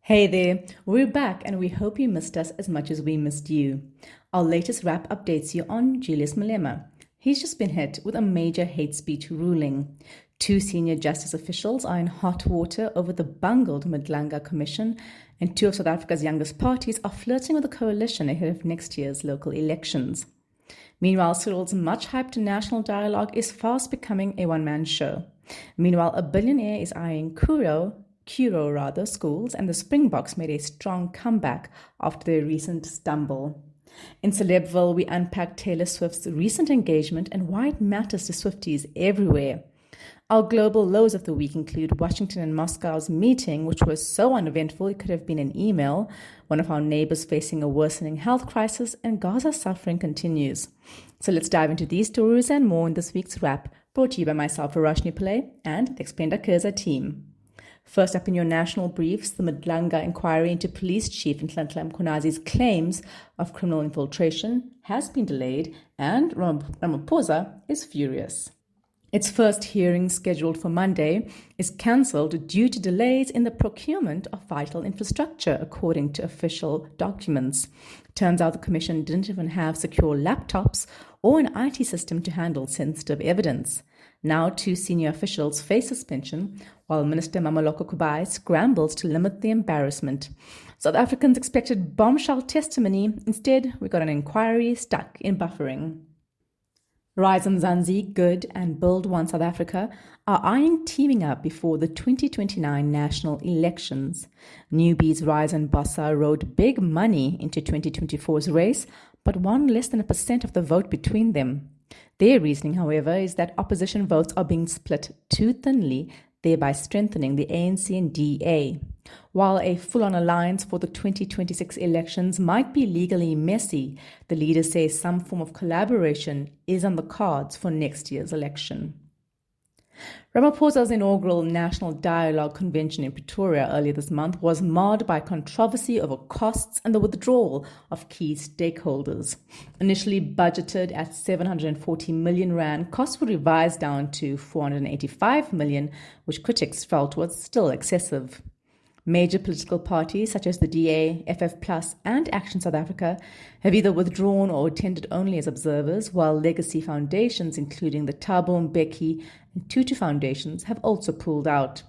Hey there, we're back and we hope you missed us as much as we missed you. Our latest wrap updates you on Julius Malema. He's just been hit with a major hate speech ruling. Two senior justice officials are in hot water over the bungled Madlanga Commission, and two of South Africa's youngest parties are flirting with a coalition ahead of next year's local elections. Meanwhile, Cyril's much-hyped national dialogue is fast becoming a one-man show. Meanwhile, a billionaire is eyeing Curro schools, and the Springboks made a strong comeback after their recent stumble. In Celebville, we unpack Taylor Swift's recent engagement and why it matters to Swifties everywhere. Our global lows of the week include Washington and Moscow's meeting, which was so uneventful it could have been an email, one of our neighbors facing a worsening health crisis, and Gaza's suffering continues. So let's dive into these stories and more in this week's wrap, brought to you by myself, Verashni Pillay, and the Explained Curzo team. First up in your national briefs, the Madlanga inquiry into Police Chief Nhlanhla Mkhonazi's claims of criminal infiltration has been delayed, and Ramaphosa is furious. Its first hearing, scheduled for Monday, is cancelled due to delays in the procurement of vital infrastructure, according to official documents. Turns out the Commission didn't even have secure laptops or an IT system to handle sensitive evidence. Now, two senior officials face suspension, while Minister Mameloko Kubai scrambles to limit the embarrassment. South Africans expected bombshell testimony. Instead, we got an inquiry stuck in buffering. Rise Mzansi, Good, and Build One South Africa are eyeing teaming up before the 2029 national elections. Newbies Rise and Bossa rode big money into 2024's race, but won less than 1% of the vote between them. Their reasoning, however, is that opposition votes are being split too thinly, thereby strengthening the ANC and DA. While a full-on alliance for the 2026 elections might be legally messy, the leaders say some form of collaboration is on the cards for next year's election. Ramaphosa's inaugural National Dialogue Convention in Pretoria earlier this month was marred by controversy over costs and the withdrawal of key stakeholders. Initially budgeted at 740 million rand, costs were revised down to 485 million, which critics felt was still excessive. Major political parties such as the DA, FF+, and Action South Africa have either withdrawn or attended only as observers, while legacy foundations, including the Thabo Mbeki and Tutu foundations, have also pulled out.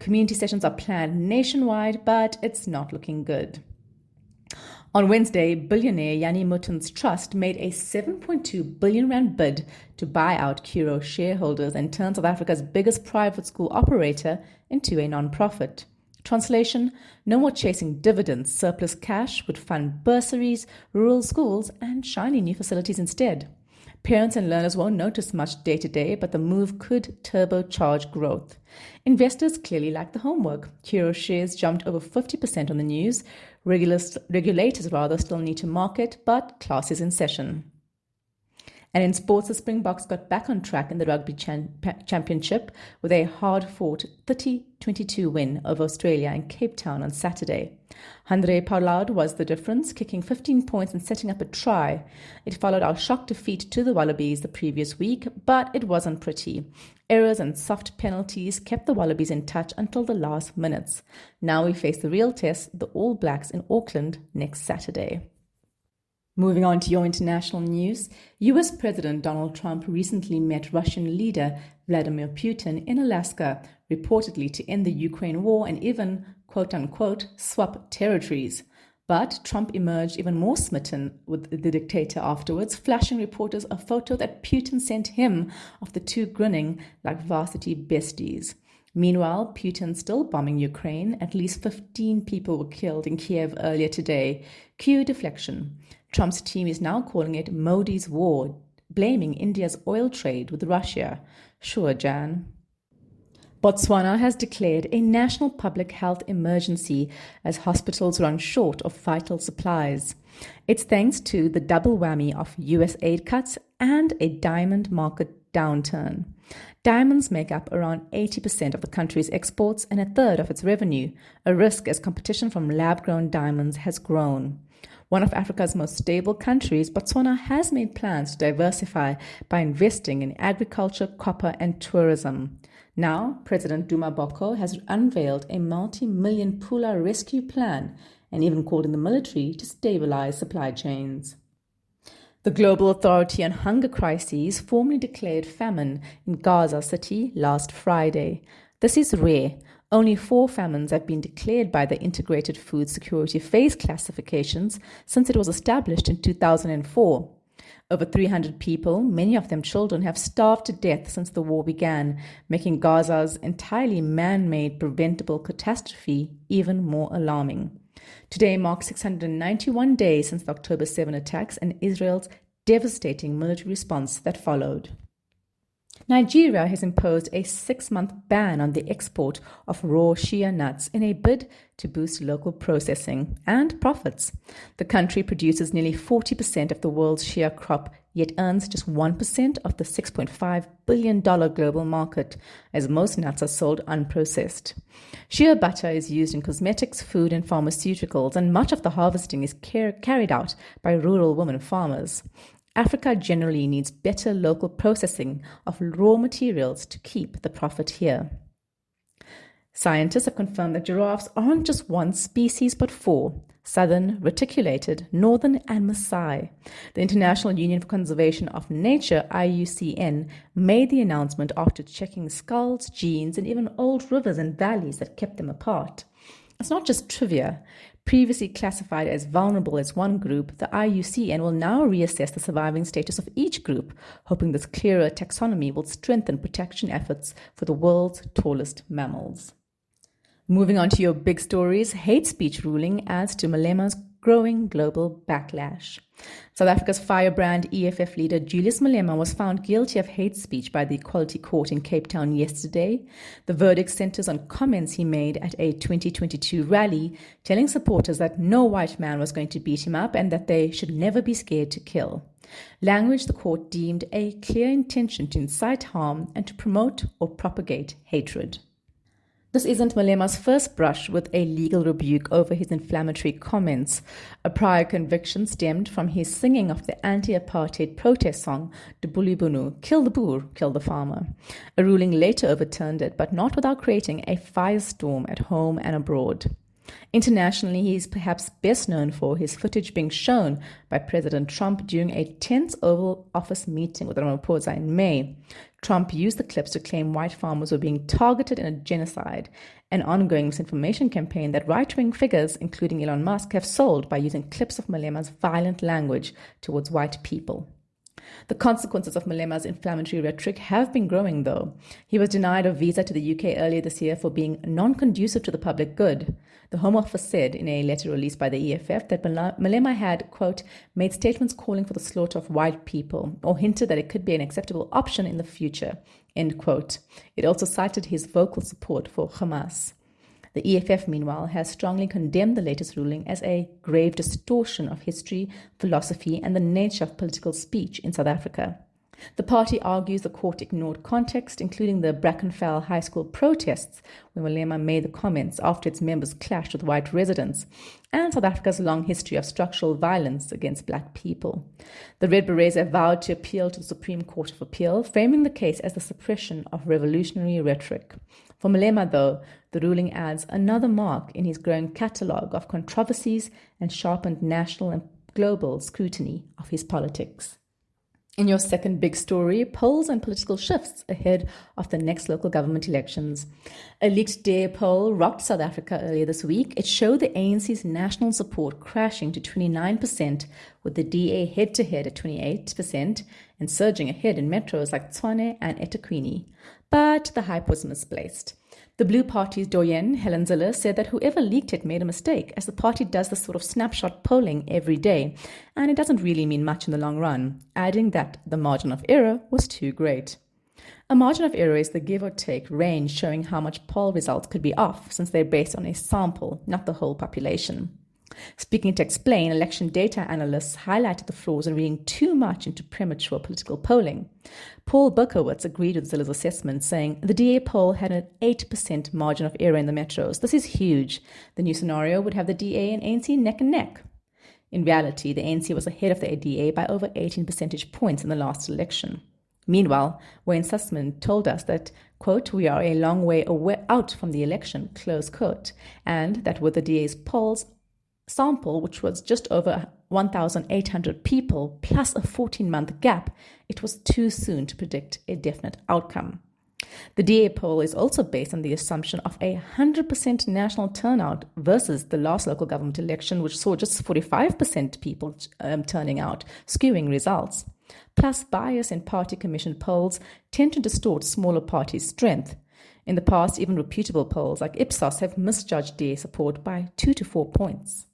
Community sessions are planned nationwide, but it's not looking good. On Wednesday, billionaire Yanni Mutton's trust made a 7.2 billion rand bid to buy out Curro shareholders and turn South Africa's biggest private school operator into a non-profit. Translation: no more chasing dividends. Surplus cash would fund bursaries, rural schools, and shiny new facilities instead. Parents and learners won't notice much day to day, but the move could turbocharge growth. Investors clearly like the homework. Curro shares jumped over 50% on the news. Regulators still need to market, but class is in session. And in sports, the Springboks got back on track in the rugby championship with a hard-fought 30-22 win over Australia in Cape Town on Saturday. Handré Pollard was the difference, kicking 15 points and setting up a try. It followed our shock defeat to the Wallabies the previous week, but it wasn't pretty. Errors and soft penalties kept the Wallabies in touch until the last minutes. Now we face the real test, the All Blacks in Auckland next Saturday. Moving on to your international news, US President Donald Trump recently met Russian leader Vladimir Putin in Alaska, reportedly to end the Ukraine war and even, quote-unquote, swap territories. But Trump emerged even more smitten with the dictator afterwards, flashing reporters a photo that Putin sent him of the two grinning like varsity besties. Meanwhile, Putin still bombing Ukraine. At least 15 people were killed in Kiev earlier today. Cue deflection. Trump's team is now calling it Modi's war, blaming India's oil trade with Russia. Sure, Jan. Botswana has declared a national public health emergency as hospitals run short of vital supplies. It's thanks to the double whammy of US aid cuts and a diamond market downturn. Diamonds make up around 80% of the country's exports and a third of its revenue, a risk as competition from lab-grown diamonds has grown. One of Africa's most stable countries, Botswana has made plans to diversify by investing in agriculture, copper, and tourism. Now, President Duma Boko has unveiled a multi-million pula rescue plan and even called in the military to stabilize supply chains. The Global Authority on Hunger Crises formally declared famine in Gaza City last Friday. This is rare. Only 4 famines have been declared by the Integrated Food Security Phase classifications since it was established in 2004. Over 300 people, many of them children, have starved to death since the war began, making Gaza's entirely man-made preventable catastrophe even more alarming. Today marks 691 days since the October 7 attacks and Israel's devastating military response that followed. Nigeria has imposed a 6-month ban on the export of raw shea nuts in a bid to boost local processing and profits. The country produces nearly 40% of the world's shea crop, yet earns just 1% of the $6.5 billion global market, as most nuts are sold unprocessed. Shea butter is used in cosmetics, food, and pharmaceuticals, and much of the harvesting is carried out by rural women farmers. Africa generally needs better local processing of raw materials to keep the profit here. Scientists have confirmed that giraffes aren't just one species but 4: southern, reticulated, northern, and Maasai. The International Union for Conservation of Nature, IUCN, made the announcement after checking skulls, genes, and even old rivers and valleys that kept them apart. It's not just trivia. Previously classified as vulnerable as one group, the IUCN will now reassess the surviving status of each group, hoping this clearer taxonomy will strengthen protection efforts for the world's tallest mammals. Moving on to your big stories, hate speech ruling adds to Malema's growing global backlash. South Africa's firebrand EFF leader Julius Malema was found guilty of hate speech by the Equality Court in Cape Town yesterday. The verdict centers on comments he made at a 2022 rally, telling supporters that no white man was going to beat him up and that they should never be scared to kill. Language the court deemed a clear intention to incite harm and to promote or propagate hatred. This isn't Malema's first brush with a legal rebuke over his inflammatory comments. A prior conviction stemmed from his singing of the anti-apartheid protest song, De Bulibunu, Kill the Boer, Kill the Farmer. A ruling later overturned it, but not without creating a firestorm at home and abroad. Internationally, he is perhaps best known for his footage being shown by President Trump during a tense Oval Office meeting with Ramaphosa in May. Trump used the clips to claim white farmers were being targeted in a genocide, an ongoing misinformation campaign that right-wing figures, including Elon Musk, have sold by using clips of Malema's violent language towards white people. The consequences of Malema's inflammatory rhetoric have been growing, though. He was denied a visa to the UK earlier this year for being non-conducive to the public good. The Home Office said in a letter released by the EFF that Malema had, quote, made statements calling for the slaughter of white people, or hinted that it could be an acceptable option in the future, end quote. It also cited his vocal support for Hamas. The EFF, meanwhile, has strongly condemned the latest ruling as a grave distortion of history, philosophy, and the nature of political speech in South Africa. The party argues the court ignored context, including the Brackenfell High School protests, when Malema made the comments after its members clashed with white residents, and South Africa's long history of structural violence against black people. The Red Berets have vowed to appeal to the Supreme Court of Appeal, framing the case as the suppression of revolutionary rhetoric. For Malema, though, the ruling adds another mark in his growing catalogue of controversies and sharpened national and global scrutiny of his politics. In your second big story, polls and political shifts ahead of the next local government elections. A leaked DA poll rocked South Africa earlier this week. It showed the ANC's national support crashing to 29%, with the DA head-to-head at 28% and surging ahead in metros like Tshwane and eThekwini. But the hype was misplaced. The Blue Party's doyen, Helen Zille, said that whoever leaked it made a mistake, as the party does this sort of snapshot polling every day, and it doesn't really mean much in the long run, adding that the margin of error was too great. A margin of error is the give or take range showing how much poll results could be off, since they're based on a sample, not the whole population. Speaking to Explain, election data analysts highlighted the flaws in reading too much into premature political polling. Paul Berkowitz agreed with Zille's assessment, saying the DA poll had an 8% margin of error in the metros. This is huge. The new scenario would have the DA and ANC neck and neck. In reality, the ANC was ahead of the DA by over 18 percentage points in the last election. Meanwhile, Wayne Sussman told us that, quote, "We are a long way away out from the election," close quote, and that with the DA's polls sample, which was just over 1,800 people, plus a 14-month gap, it was too soon to predict a definite outcome. The DA poll is also based on the assumption of a 100% national turnout versus the last local government election, which saw just 45% people turning out, skewing results. Plus, bias in party commission polls tend to distort smaller parties' strength. In the past, even reputable polls like Ipsos have misjudged DA support by 2 to 4 points.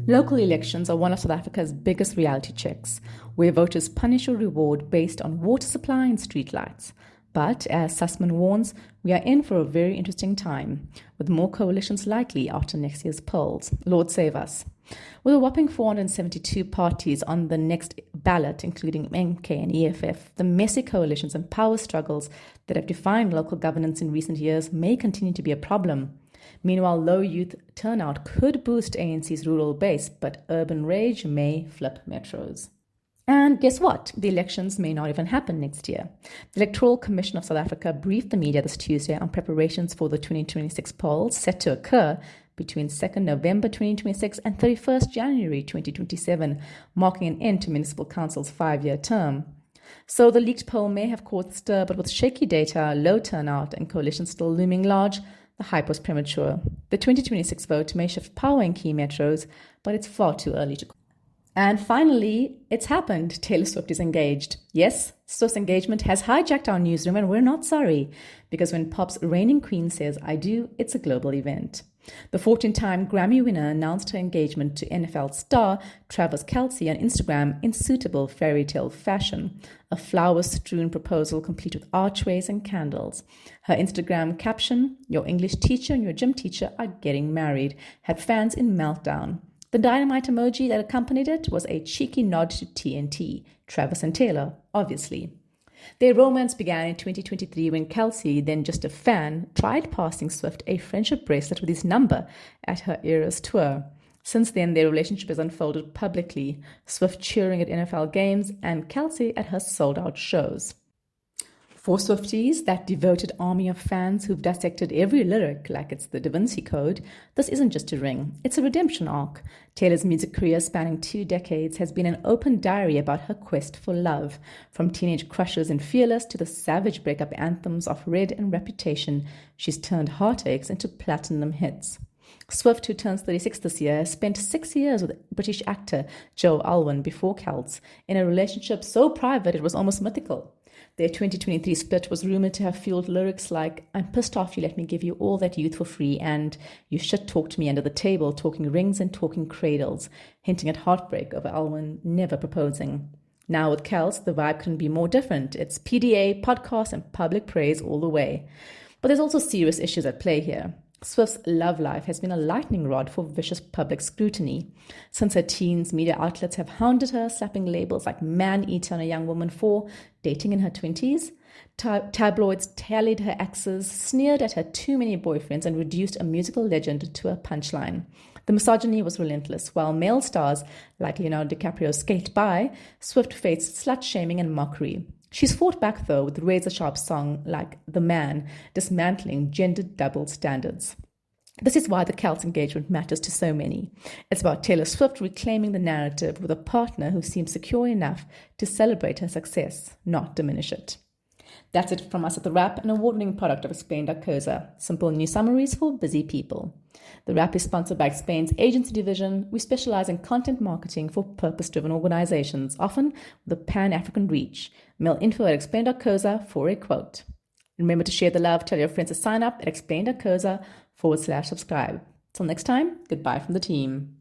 Local elections are one of South Africa's biggest reality checks, where voters punish or reward based on water supply and streetlights. But, as Sussman warns, we are in for a very interesting time, with more coalitions likely after next year's polls. Lord save us. With a whopping 472 parties on the next ballot, including MK and EFF, the messy coalitions and power struggles that have defined local governance in recent years may continue to be a problem. Meanwhile, low youth turnout could boost ANC's rural base, but urban rage may flip metros. And guess what? The elections may not even happen next year. The Electoral Commission of South Africa briefed the media this Tuesday on preparations for the 2026 polls set to occur between 2nd November 2026 and 31st January 2027, marking an end to Municipal Council's 5-year term. So the leaked poll may have caused stir, but with shaky data, low turnout, and coalitions still looming large, the hype was premature. The 2026 vote may shift power in key metros, but it's far too early to call. And finally, it's happened. Taylor Swift is engaged. Yes, Swift's engagement has hijacked our newsroom, and we're not sorry, because when pop's reigning queen says "I do," it's a global event. The 14-time Grammy winner announced her engagement to NFL star Travis Kelce on Instagram in suitable fairy tale fashion, a flower-strewn proposal complete with archways and candles. Her Instagram caption, "Your English teacher and your gym teacher are getting married," had fans in meltdown. The dynamite emoji that accompanied it was a cheeky nod to TNT, Travis and Taylor, obviously. Their romance began in 2023 when Kelce, then just a fan, tried passing Swift a friendship bracelet with his number at her Eras tour. Since then, their relationship has unfolded publicly, Swift cheering at NFL games and Kelce at her sold-out shows. For Swifties, that devoted army of fans who've dissected every lyric like it's the Da Vinci Code, this isn't just a ring, it's a redemption arc. Taylor's music career spanning 2 decades has been an open diary about her quest for love, from teenage crushes in Fearless to the savage breakup anthems of Red and Reputation. She's turned heartaches into platinum hits. Swift, who turns 36 this year, spent 6 years with British actor Joe Alwyn before Celts, in a relationship so private it was almost mythical. Their 2023 split was rumored to have fueled lyrics like "I'm pissed off you let me give you all that youth for free" and "You shit talked me under the table, talking rings and talking cradles," hinting at heartbreak over Alwyn never proposing. Now with Celts, the vibe couldn't be more different. It's PDA, podcast, and public praise all the way. But there's also serious issues at play here. Swift's love life has been a lightning rod for vicious public scrutiny. Since her teens, media outlets have hounded her, slapping labels like man-eater on a young woman for dating in her 20s. Tabloids tallied her exes, sneered at her too many boyfriends, and reduced a musical legend to a punchline. The misogyny was relentless. While male stars like Leonardo DiCaprio skate by, Swift faced slut-shaming and mockery. She's fought back, though, with razor-sharp songs like "The Man," dismantling gendered double standards. This is why the Celts engagement matters to so many. It's about Taylor Swift reclaiming the narrative with a partner who seems secure enough to celebrate her success, not diminish it. That's it from us at The Wrap, an award-winning product of Explain.co.za. Simple news summaries for busy people. The Wrap is sponsored by Explain's agency division. We specialize in content marketing for purpose-driven organizations, often with a pan-African reach. Mail info at Explain.co.za for a quote. Remember to share the love, tell your friends to sign up at Explain.co.za/subscribe. Till next time, goodbye from the team.